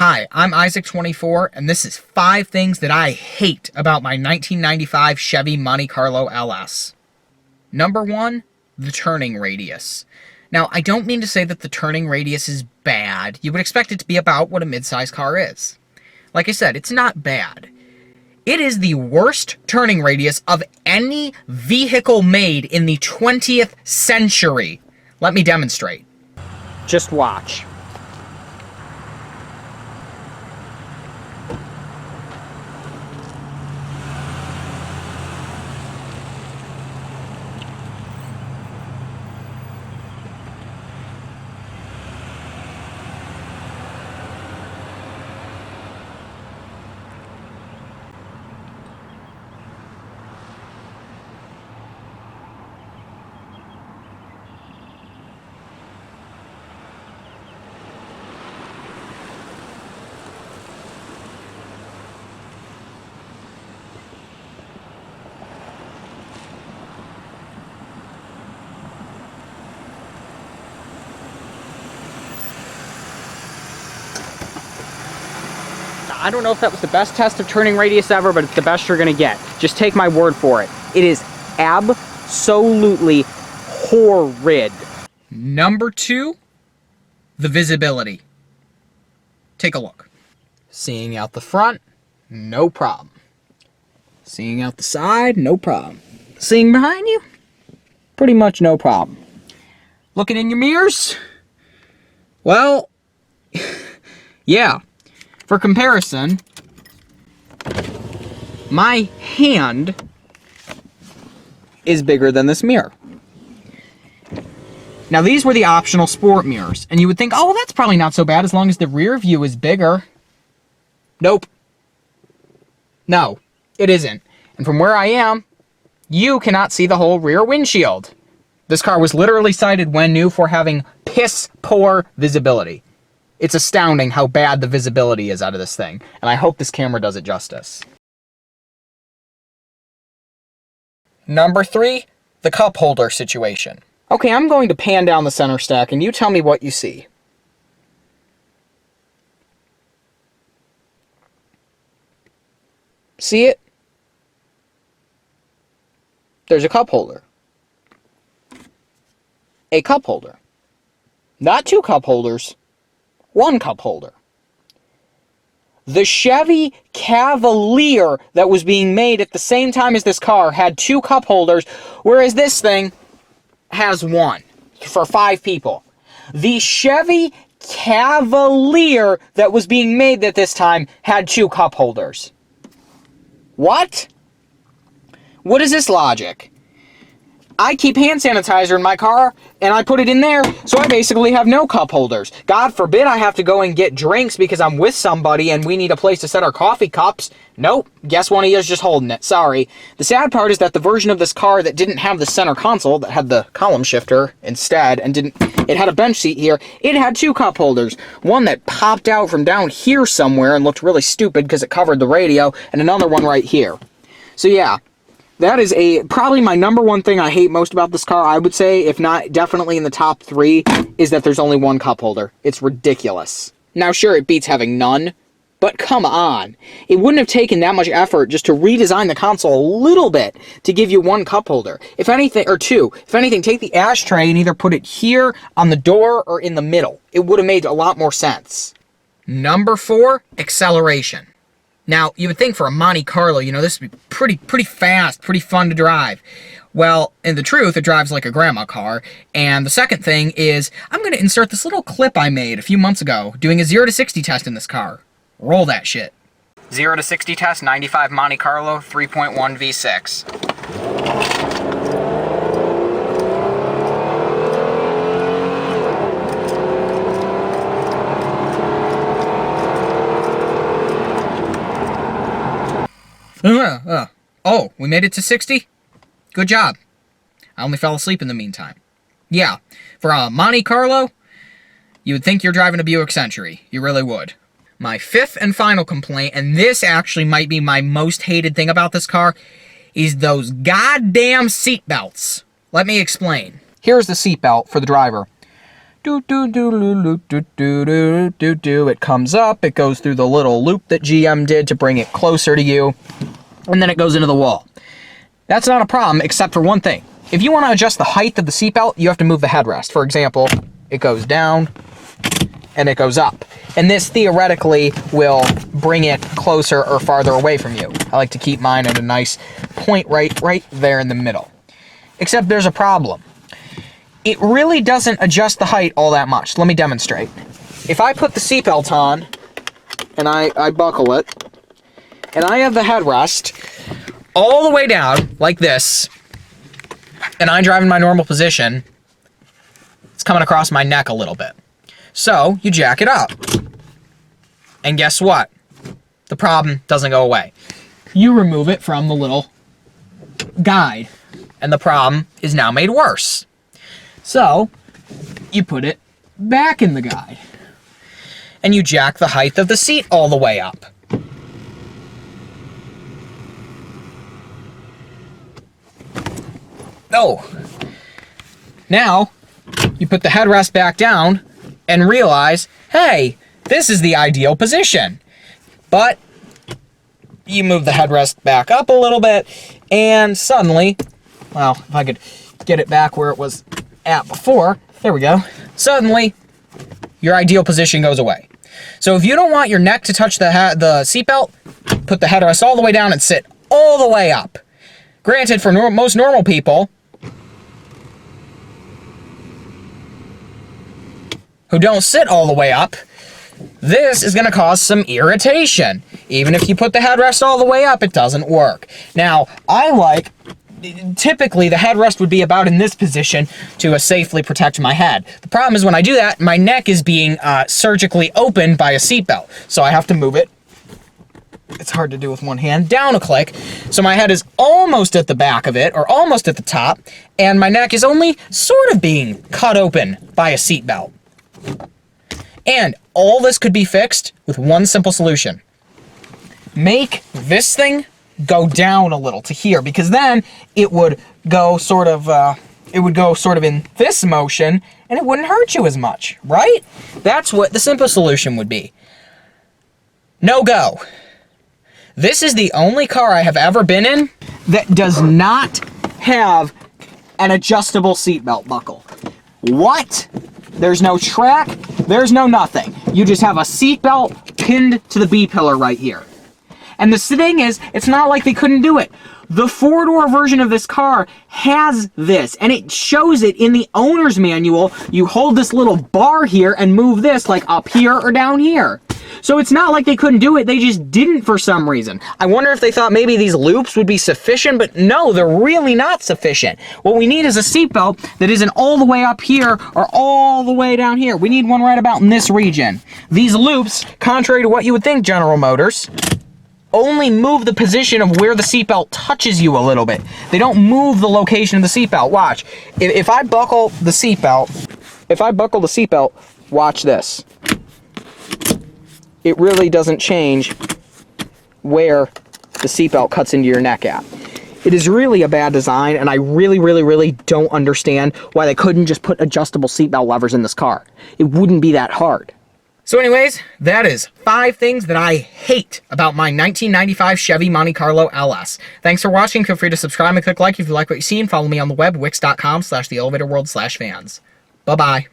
Hi, I'm Isaac24, and this is 5 things that I hate about my 1995 Chevy Monte Carlo LS. Number 1, the turning radius. Now, I don't mean to say that the turning radius is bad. You would expect it to be about what a midsize car is. Like I said, it's not bad. It is the worst turning radius of any vehicle made in the 20th century. Let me demonstrate. Just watch. I don't know if that was the best test of turning radius ever, but it's the best you're gonna get. Just take my word for it. It is absolutely horrid. Number 2, the visibility. Take a look. Seeing out the front, no problem. Seeing out the side, no problem. Seeing behind you, pretty much no problem. Looking in your mirrors, well, yeah. For comparison, my hand is bigger than this mirror. Now, these were the optional sport mirrors, and you would think, oh, well, that's probably not so bad as long as the rear view is bigger. Nope. No, it isn't. And from where I am, you cannot see the whole rear windshield. This car was literally cited when new for having piss-poor visibility. It's astounding how bad the visibility is out of this thing, and I hope this camera does it justice. Number 3, the cup holder situation. Okay, I'm going to pan down the center stack, and you tell me what you see. See it? There's a cup holder. A cup holder. Not 2 cup holders. 1 cup holder. The Chevy Cavalier that was being made at the same time as this car had 2 cup holders, whereas this thing has 1 for 5 people. The Chevy Cavalier that was being made at this time had 2 cup holders. What? What is this logic? I keep hand sanitizer in my car, and I put it in there, so I basically have no cup holders. God forbid I have to go and get drinks because I'm with somebody and we need a place to set our coffee cups. Nope, guess one of you is just holding it, sorry. The sad part is that the version of this car that didn't have the center console, that had the column shifter instead, and it had a bench seat here, it had 2 cup holders. One that popped out from down here somewhere and looked really stupid because it covered the radio, and another one right here. So yeah. That is probably my number 1 thing I hate most about this car, I would say, if not definitely in the top 3, is that there's only 1 cup holder. It's ridiculous. Now, sure, it beats having none, but come on. It wouldn't have taken that much effort just to redesign the console a little bit to give you 1 cup holder. If anything, or 2. If anything, take the ashtray and either put it here on the door or in the middle. It would have made a lot more sense. Number 4, acceleration. Now, you would think for a Monte Carlo, this would be pretty fast, pretty fun to drive. Well, in the truth, it drives like a grandma car. And the second thing is, I'm going to insert this little clip I made a few months ago doing a 0 to 60 test in this car. Roll that shit. 0 to 60 test, 95 Monte Carlo, 3.1 V6. Oh, we made it to 60? Good job. I only fell asleep in the meantime. Yeah, for a Monte Carlo, you would think you're driving a Buick Century. You really would. My 5th and final complaint, and this actually might be my most hated thing about this car, is those goddamn seatbelts. Let me explain. Here's the seatbelt for the driver. It comes up, it goes through the little loop that GM did to bring it closer to you, and then it goes into the wall. That's not a problem, except for one thing. If you want to adjust the height of the seatbelt, you have to move the headrest. For example, it goes down and it goes up. And this theoretically will bring it closer or farther away from you. I like to keep mine at a nice point right there in the middle. Except there's a problem. It really doesn't adjust the height all that much. Let me demonstrate. If I put the seatbelt on and I buckle it, and I have the headrest all the way down like this, and I drive in my normal position, it's coming across my neck a little bit. So you jack it up. And guess what? The problem doesn't go away. You remove it from the little guide, and the problem is now made worse. So you put it back in the guide, and you jack the height of the seat all the way up. Oh. Now, you put the headrest back down and realize, hey, this is the ideal position. But you move the headrest back up a little bit, and suddenly, well, if I could get it back where it was at before, there we go. Suddenly, your ideal position goes away. So if you don't want your neck to touch the seatbelt, put the headrest all the way down and sit all the way up. Granted, for most normal people who don't sit all the way up, this is going to cause some irritation. Even if you put the headrest all the way up, it doesn't work. Now, typically the headrest would be about in this position to safely protect my head. The problem is when I do that, my neck is being surgically opened by a seatbelt. So I have to move it. It's hard to do with one hand. Down a click. So my head is almost at the back of it, or almost at the top, and my neck is only sort of being cut open by a seatbelt. And all this could be fixed with one simple solution. Make this thing go down a little to here, because then it would go sort of in this motion, and it wouldn't hurt you as much, right? That's what the simple solution would be. No go. This is the only car I have ever been in that does not have an adjustable seatbelt buckle. What? There's no track, there's no nothing. You just have a seatbelt pinned to the B-pillar right here. And the thing is, it's not like they couldn't do it. The four-door version of this car has this, and it shows it in the owner's manual. You hold this little bar here and move this like up here or down here. So it's not like they couldn't do it, they just didn't for some reason. I wonder if they thought maybe these loops would be sufficient, but no, they're really not sufficient. What we need is a seatbelt that isn't all the way up here or all the way down here. We need one right about in this region. These loops, contrary to what you would think, General Motors, only move the position of where the seatbelt touches you a little bit. They don't move the location of the seatbelt. Watch. If I buckle the seatbelt, watch this. It really doesn't change where the seatbelt cuts into your neck at. It is really a bad design, and I really don't understand why they couldn't just put adjustable seatbelt levers in this car. It wouldn't be that hard. So anyways, that is 5 things that I hate about my 1995 Chevy Monte Carlo LS. Thanks for watching. Feel free to subscribe and click like if you like what you see, and follow me on the web, wix.com/theelevatorworld/fans. Bye-bye.